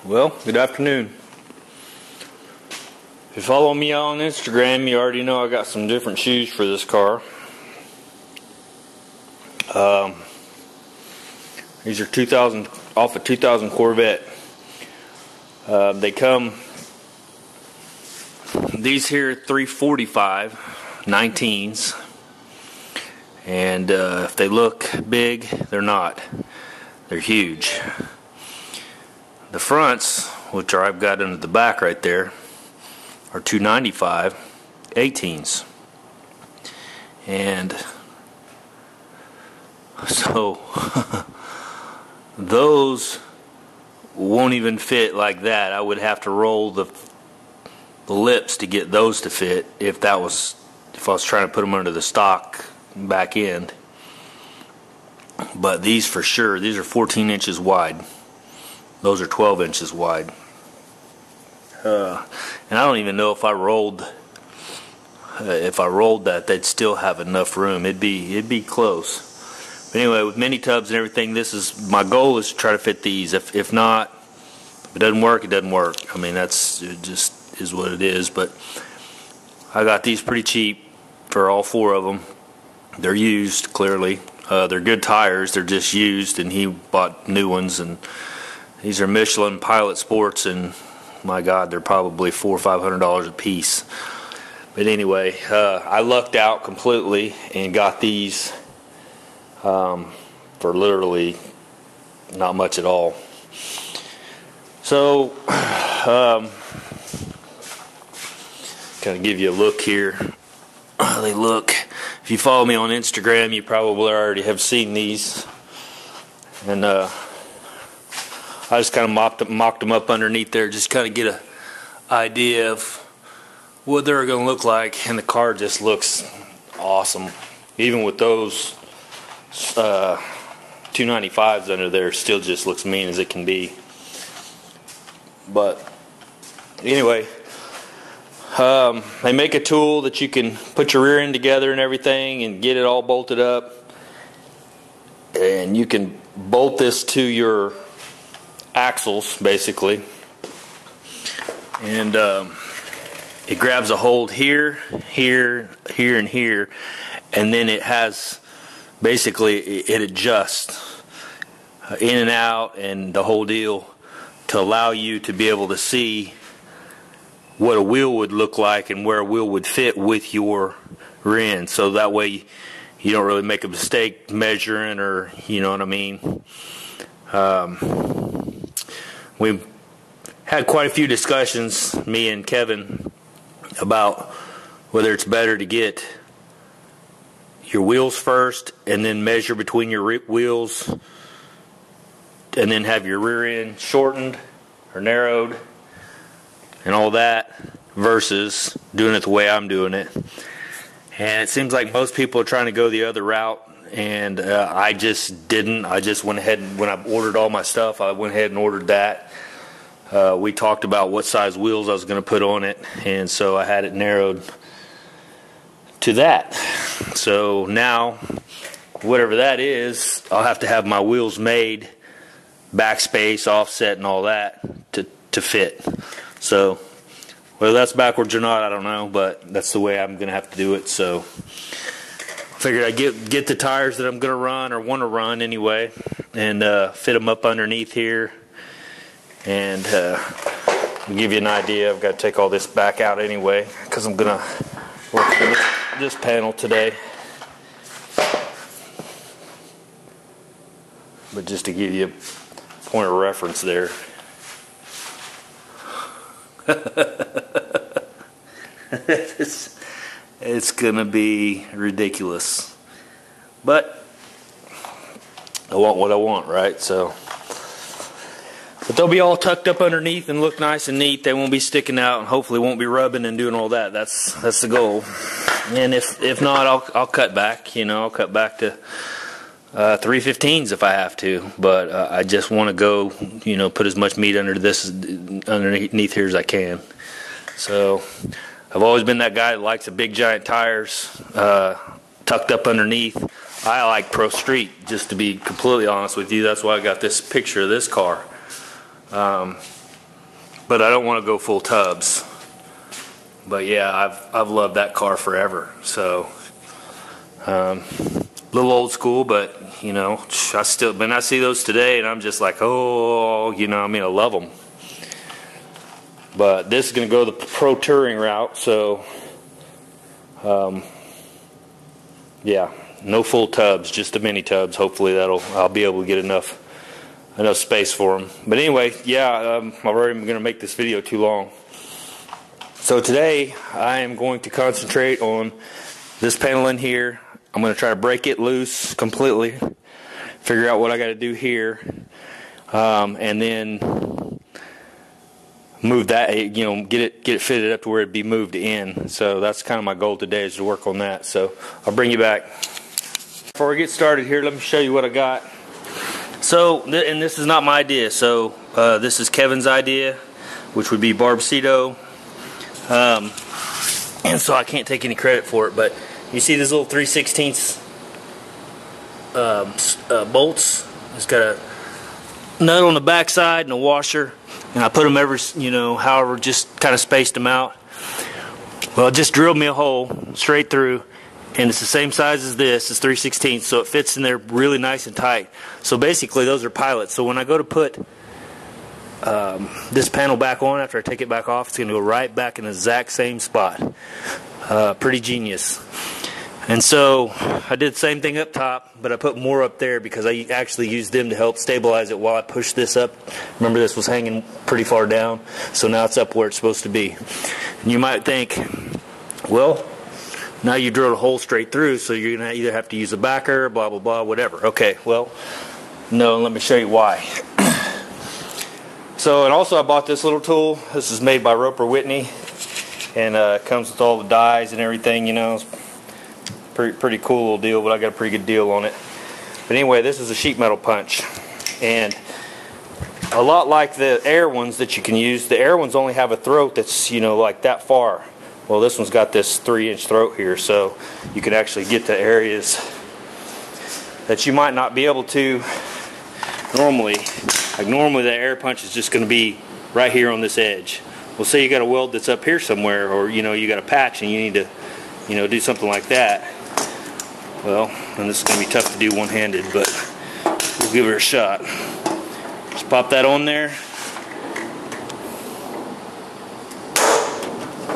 Well, good afternoon. If you follow me on Instagram, you already know I got some different shoes for this car. These are 2000 off a 2000 Corvette. They come, these here 345 19s, and if they look big, they're not. They're huge. The fronts, which I've got under the back right there, are 295 18s, and so those won't even fit like that. I would have to roll the lips to get those to fit if I was trying to put them under the stock back end. But these for sure, these are 14 inches wide. Those are 12 inches wide. And I don't even know if I rolled that, they'd still have enough room. It'd be close. But anyway, with mini tubs and everything, my goal is to try to fit these. If not, if it doesn't work, it doesn't work. I mean, it just is what it is. But I got these pretty cheap for all four of them. They're used, clearly. They're good tires. They're just used, and he bought new ones. And these are Michelin Pilot Sports, and my God, they're probably $400 or $500 a piece. But anyway, I lucked out completely and got these for literally not much at all. So, kind of give you a look here. They look. If you follow me on Instagram, you probably already have seen these. And I just kind of mocked them up underneath there, just kind of get an idea of what they're going to look like. And the car just looks awesome. Even with those 295s under there, still just looks mean as it can be. But anyway, they make a tool that you can put your rear end together and everything and get it all bolted up. And you can bolt this to your axles, basically. And it grabs a hold here, here, here, and here. And then it has, basically, it adjusts in and out and the whole deal to allow you to be able to see what a wheel would look like and where a wheel would fit with your rear end. So that way you don't really make a mistake measuring, or you know what I mean. We've had quite a few discussions, me and Kevin, about whether it's better to get your wheels first and then measure between your wheels and then have your rear end shortened or narrowed and all that, versus doing it the way I'm doing it. And it seems like most people are trying to go the other route, and I just didn't. I just went ahead, and when I ordered all my stuff, I went ahead and ordered that. We talked about what size wheels I was going to put on it, and so I had it narrowed to that. So now, whatever that is, I'll have to have my wheels made, backspace, offset, and all that to fit. So whether that's backwards or not, I don't know, but that's the way I'm going to have to do it. So I figured I'd get the tires that I'm going to run, or want to run anyway, and fit them up underneath here. And to give you an idea, I've got to take all this back out anyway, because I'm going to work with this panel today. But just to give you a point of reference there. It's gonna be ridiculous, but I want what I want, right? So, but they'll be all tucked up underneath and look nice and neat. They won't be sticking out, and hopefully won't be rubbing and doing all that. That's the goal. And if not, I'll cut back. You know, I'll cut back to 315s if I have to. But I just want to go, you know, put as much meat underneath here as I can. So I've always been that guy that likes the big giant tires tucked up underneath. I like Pro Street, just to be completely honest with you. That's why I got this picture of this car. but I don't want to go full tubs. But yeah, I've loved that car forever. So a little old school, but you know, when I see those today, and I'm just like, oh, you know, I mean, I love them. But this is going to go the pro touring route, so yeah, no full tubs, just the mini tubs. Hopefully I'll be able to get enough space for them. But anyway, yeah, I'm already going to make this video too long. So today I am going to concentrate on this panel in here. I'm going to try to break it loose completely, figure out what I got to do here, and then move that, you know, get it fitted up to where it'd be moved in. So that's kind of my goal today, is to work on that. So I'll bring you back. Before we get started here, let me show you what I got. So, and this is not my idea. So this is Kevin's idea, which would be Barbecito. And so I can't take any credit for it, but you see these little 3/16 bolts. It's got a nut on the back side and a washer, and I put them however, just kind of spaced them out. Well, it just drilled me a hole straight through, and it's the same size as this. It's 3/16, so it fits in there really nice and tight. So basically those are pilots. So when I go to put this panel back on, after I take it back off, it's going to go right back in the exact same spot. Pretty genius. And so I did the same thing up top, but I put more up there because I actually used them to help stabilize it while I pushed this up. Remember, this was hanging pretty far down, so now it's up where it's supposed to be. And you might think, well, now you drilled a hole straight through, so you're going to either have to use a backer, blah, blah, blah, whatever. Okay, well, no, let me show you why. So, and also I bought this little tool. This is made by Roper Whitney, and it comes with all the dies and everything, you know. It's pretty cool little deal, but I got a pretty good deal on it. But anyway, this is a sheet metal punch, and a lot like the air ones that you can use, the air ones only have a throat that's, you know, like that far. Well, this one's got this 3-inch throat here, so you can actually get to areas that you might not be able to normally. Like normally the air punch is just going to be right here on this edge. Well, say you got a weld that's up here somewhere, or you know, you got a patch and you need to, you know, do something like that. Well, and this is going to be tough to do one-handed, but we'll give it a shot. Just pop that on there.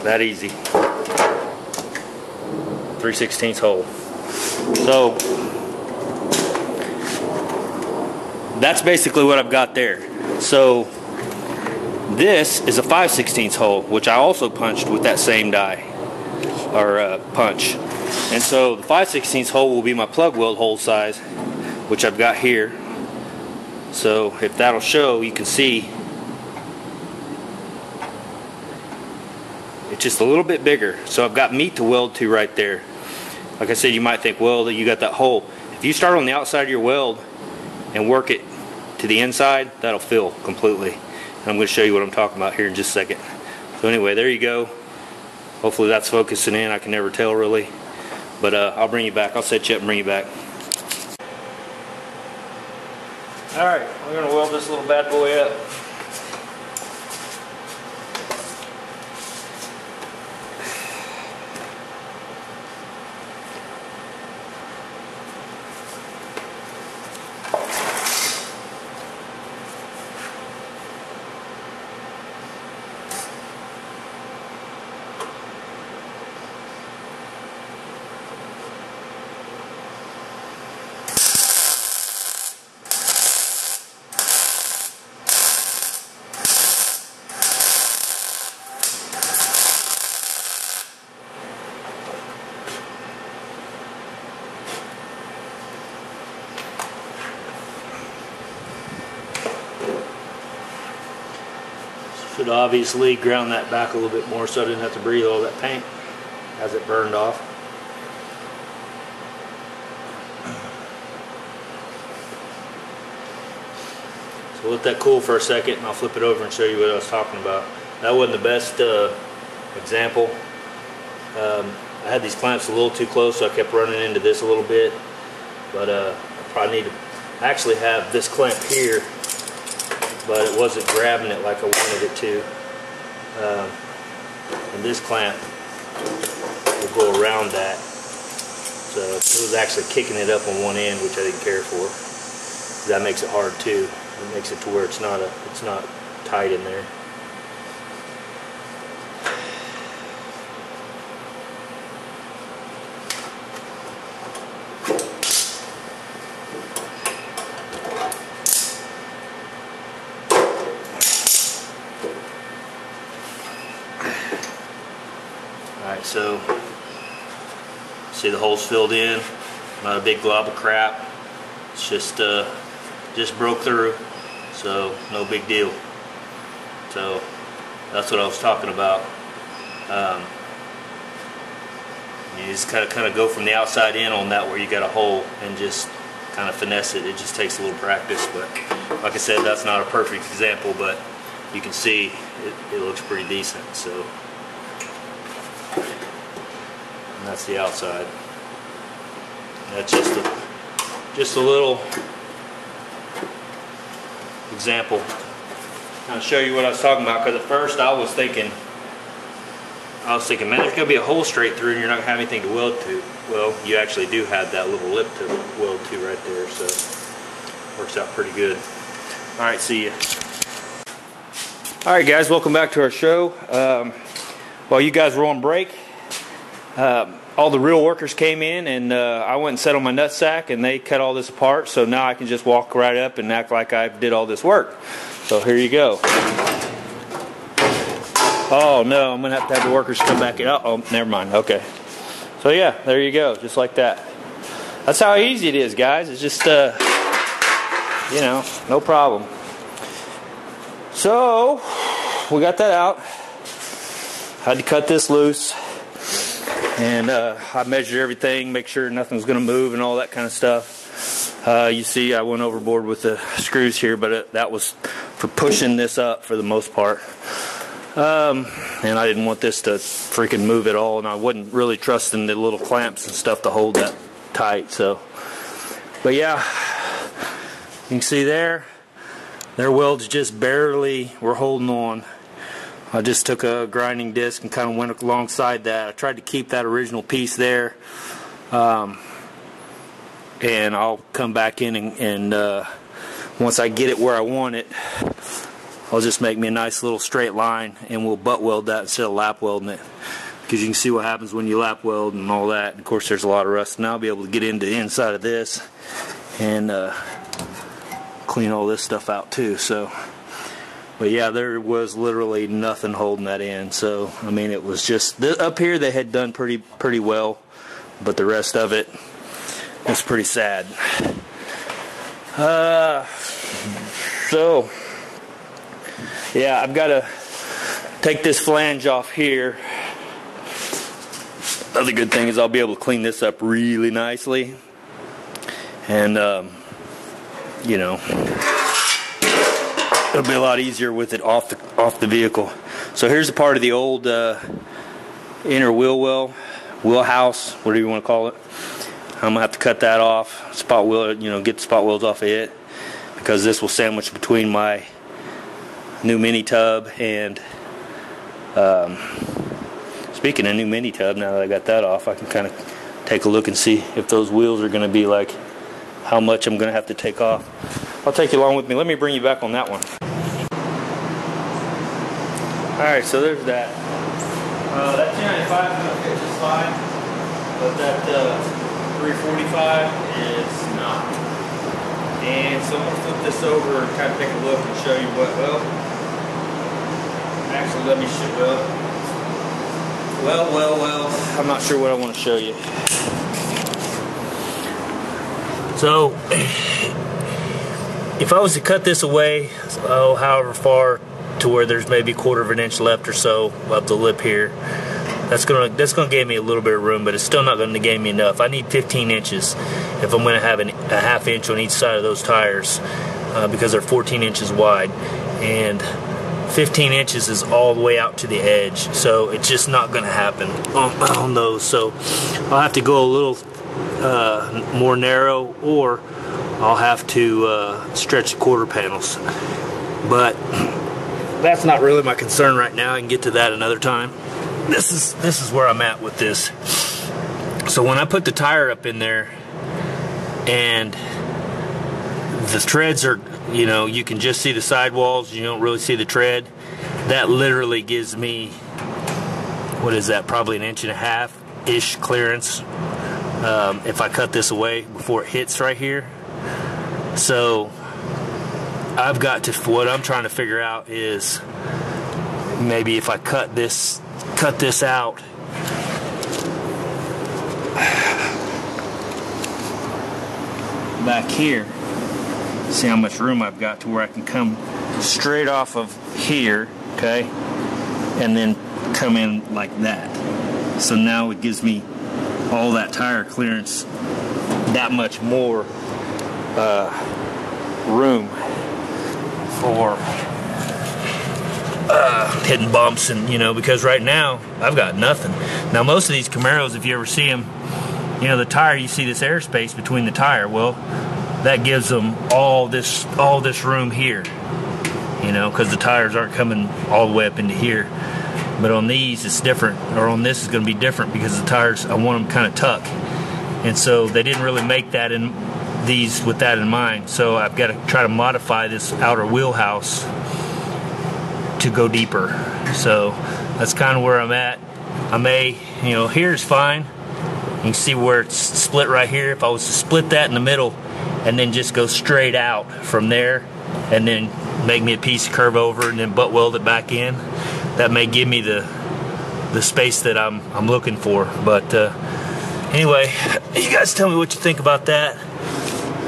That easy. 3/16 hole. So that's basically what I've got there. So this is a 5/16 hole, which I also punched with that same die, or punch. And so the 5/16 hole will be my plug weld hole size, which I've got here. So if that'll show, you can see it's just a little bit bigger. So I've got meat to weld to right there. Like I said, you might think, well, you got that hole. If you start on the outside of your weld and work it to the inside, that'll fill completely. And I'm going to show you what I'm talking about here in just a second. So anyway, there you go. Hopefully that's focusing in. I can never tell really. But I'll bring you back. I'll set you up and bring you back. Alright, we're going to weld this little bad boy up. Should obviously ground that back a little bit more so I didn't have to breathe all that paint as it burned off. So let that cool for a second and I'll flip it over and show you what I was talking about. That wasn't the best example. I had these clamps a little too close, so I kept running into this a little bit. But I probably need to actually have this clamp here but it wasn't grabbing it like I wanted it to. And this clamp will go around that. So it was actually kicking it up on one end, which I didn't care for. That makes it hard too. It makes it to where it's not tight in there. Alright, so see the holes filled in, not a big glob of crap. It's just broke through, so no big deal. So that's what I was talking about. You just kind of go from the outside in on that where you got a hole and just kind of finesse it. It just takes a little practice, but like I said, that's not a perfect example, but you can see it looks pretty decent. So. And that's the outside. That's just a little example. I'll show you what I was talking about, because at first I was thinking, man, there's gonna be a hole straight through and you're not gonna have anything to weld to. Well, you actually do have that little lip to weld to right there, so works out pretty good. All right, see ya. All right, guys, welcome back to our show. While you guys were on break, all the real workers came in, and I went and sat on my nutsack, and they cut all this apart, so now I can just walk right up and act like I did all this work. So here you go. Oh no, I'm gonna have to have the workers come back in. Oh, never mind. Okay. So yeah, there you go, just like that. That's how easy it is, guys. It's just you know, no problem. So we got that out. Had to cut this loose. And I measured everything, make sure nothing's going to move and all that kind of stuff. You see I went overboard with the screws here, but that was for pushing this up for the most part. And I didn't want this to freaking move at all, and I wasn't really trusting the little clamps and stuff to hold that tight. So, but yeah, you can see their welds just barely were holding on. I just took a grinding disc and kind of went alongside that. I tried to keep that original piece there, and I'll come back in and once I get it where I want it, I'll just make me a nice little straight line, and we'll butt weld that instead of lap welding it, because you can see what happens when you lap weld and all that. And of course, there's a lot of rust. Now I'll be able to get into the inside of this and clean all this stuff out too. So. But yeah, there was literally nothing holding that in. So I mean, it was just up here they had done pretty well, but the rest of it was pretty sad. So yeah, I've got to take this flange off here. Other good thing is I'll be able to clean this up really nicely, and you know, it'll be a lot easier with it off the vehicle. So here's a part of the old inner wheelhouse, whatever you want to call it. I'm gonna have to cut that off, spot wheel, you know, get the spot wheels off of it, because this will sandwich between my new mini tub and speaking of new mini tub, now that I got that off, I can kind of take a look and see if those wheels are going to be like how much I'm going to have to take off. I'll take you along with me. Let me bring you back on that one. Alright, so there's that. That 1095 is going to fit just fine, but that 345 is not. And so I'm going to flip this over and kind of take a look and show you what, well, actually let me show, well, I'm not sure what I want to show you. So, if I was to cut this away, however far to where there's maybe 1/4 of an inch left or so of the lip here, that's gonna give me a little bit of room, but it's still not gonna give me enough. I need 15 inches if I'm gonna have a half inch on each side of those tires, because they're 14 inches wide, and 15 inches is all the way out to the edge, so it's just not gonna happen on those. So I'll have to go a little more narrow, or I'll have to stretch the quarter panels. But that's not really my concern right now. I can get to that another time. This is where I'm at with this. So when I put the tire up in there and the treads are, you know, you can just see the sidewalls, you don't really see the tread. That literally gives me, what is that, probably 1.5 inch-ish clearance if I cut this away before it hits right here. So I've got to, what I'm trying to figure out is maybe if I cut this out back here, see how much room I've got to where I can come straight off of here, okay, and then come in like that. So now it gives me all that tire clearance, that much more room for hitting bumps, and you know, because right now I've got nothing. Now most of these Camaros, if you ever see them, you know, the tire, you see this airspace between the tire. Well, that gives them all this room here, you know, because the tires aren't coming all the way up into here. But on these it's different, or on this is going to be different, because the tires, I want them kind of tuck, and so they didn't really make that in these with that in mind. So I've got to try to modify this outer wheelhouse to go deeper. So that's kind of where I'm at. I may, you know, here's fine. You can see where it's split right here. If I was to split that in the middle and then just go straight out from there and then make me a piece of curve over and then butt weld it back in, that may give me the space that I'm looking for. But anyway, you guys tell me what you think about that,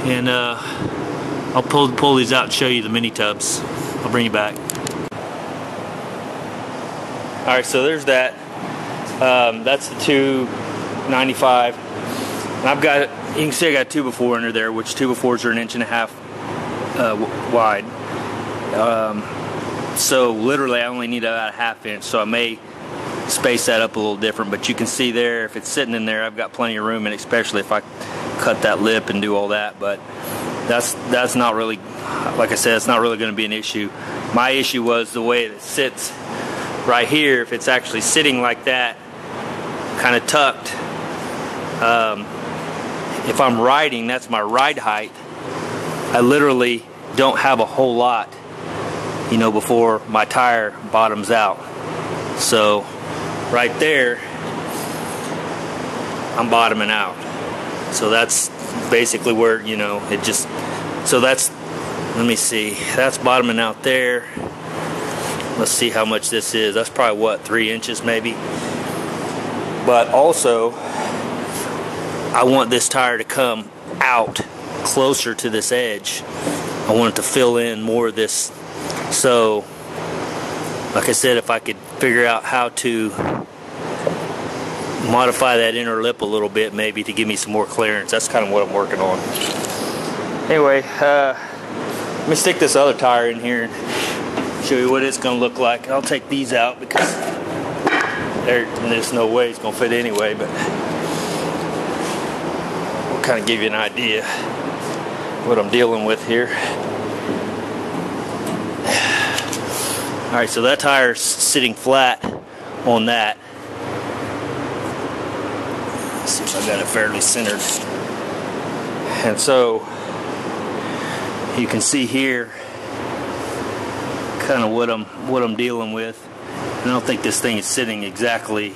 and I'll pull these out and show you the mini tubs. I'll bring you back. Alright, so there's that. That's the 295. And I've got, you can see I got 2x4 under there, which 2x4s are 1.5 inches wide. So literally I only need about 1/2 inch, so I may space that up a little different. But you can see there, if it's sitting in there, I've got plenty of room, and especially if I cut that lip and do all that. But that's not really, like I said, it's not really going to be an issue. My issue was the way it sits right here. If it's actually sitting like that, kind of tucked, if I'm riding, that's my ride height, I literally don't have a whole lot, you know, before my tire bottoms out. So right there, I'm bottoming out. So that's basically where, you know, it just, so that's, let me see, that's bottoming out there. Let's see how much this is. That's probably, what, 3 inches maybe? But also, I want this tire to come out closer to this edge. I want it to fill in more of this. So, like I said, if I could figure out how to modify that inner lip a little bit, maybe to give me some more clearance, that's kind of what I'm working on. Anyway, let me stick this other tire in here and show you what it's going to look like. I'll take these out because there's no way it's going to fit anyway, but we'll kind of give you an idea what I'm dealing with here. Alright, so that tire's sitting flat on that. Let's see if I got it fairly centered. And so you can see here kind of what I'm dealing with. And I don't think this thing is sitting exactly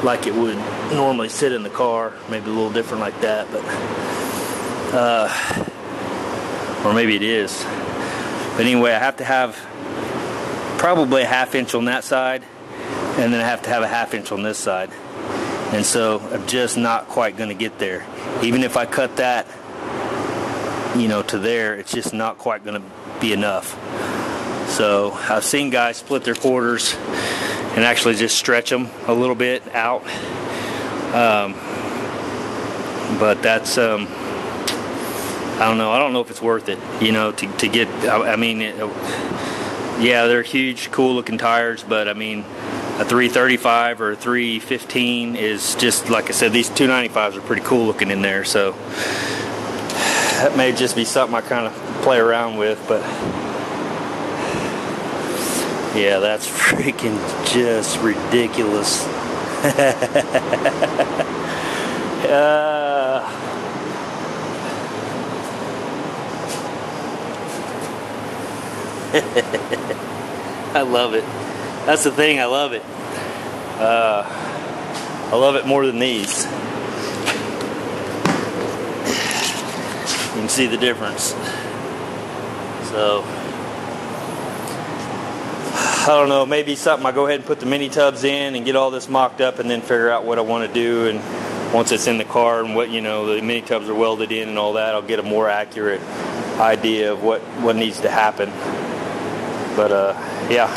like it would normally sit in the car. Maybe a little different like that, but or maybe it is. But anyway, I have to have probably a 1/2 inch on that side, and then I have to have a 1/2 inch on this side. And so I'm just not quite going to get there. Even if I cut that, you know, to there, it's just not quite going to be enough. So I've seen guys split their quarters and actually just stretch them a little bit out. But that's, I don't know if it's worth it, you know, to get, I mean, yeah, they're huge, cool looking tires, but I mean, a 335 or a 315 is just, like I said, these 295s are pretty cool looking in there, so that may just be something I kind of play around with. But Yeah, that's freaking just ridiculous. I love it. That's the thing, I love it. I love it more than these. You can see the difference. So, I don't know, maybe something I go ahead and put the mini tubs in and get all this mocked up and then figure out what I want to do, and once it's in the car and what, you know, the mini tubs are welded in and all that, I'll get a more accurate idea of what needs to happen. But yeah.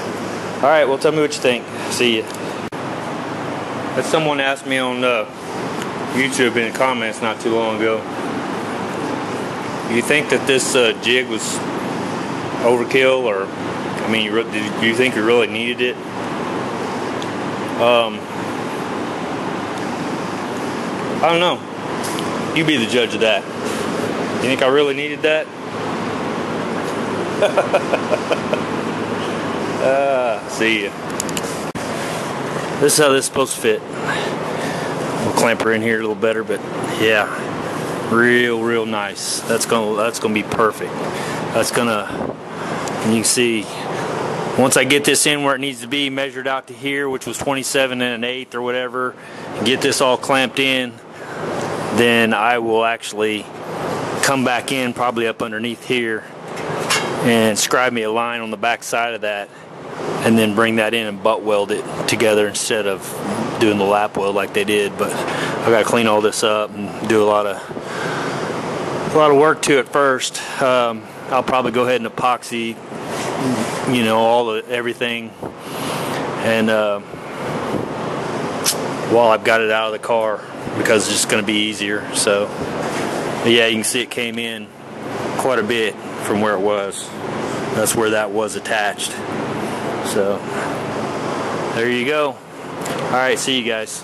Alright, well, tell me what you think. See ya. As someone asked me on YouTube in the comments not too long ago, do you think that this jig was overkill, or I mean, do you think you really needed it? I don't know. You be the judge of that. You think I really needed that? See ya. This is how this is supposed to fit. We'll clamp her in here a little better, but yeah, real nice. That's gonna be perfect. That's gonna, and you can see, once I get this in where it needs to be, measured out to here, which was 27 1/8 or whatever, and get this all clamped in, then I will actually come back in, probably up underneath here, and scribe me a line on the back side of that, and then bring that in and butt weld it together instead of doing the lap weld like they did. But I gotta clean all this up and do a lot of work to it first. I'll probably go ahead and epoxy, you know, everything, and while I've got it out of the car, because it's just going to be easier. So yeah, you can see it came in quite a bit from where it was. That's where that was attached. So there you go. Alright, see you guys.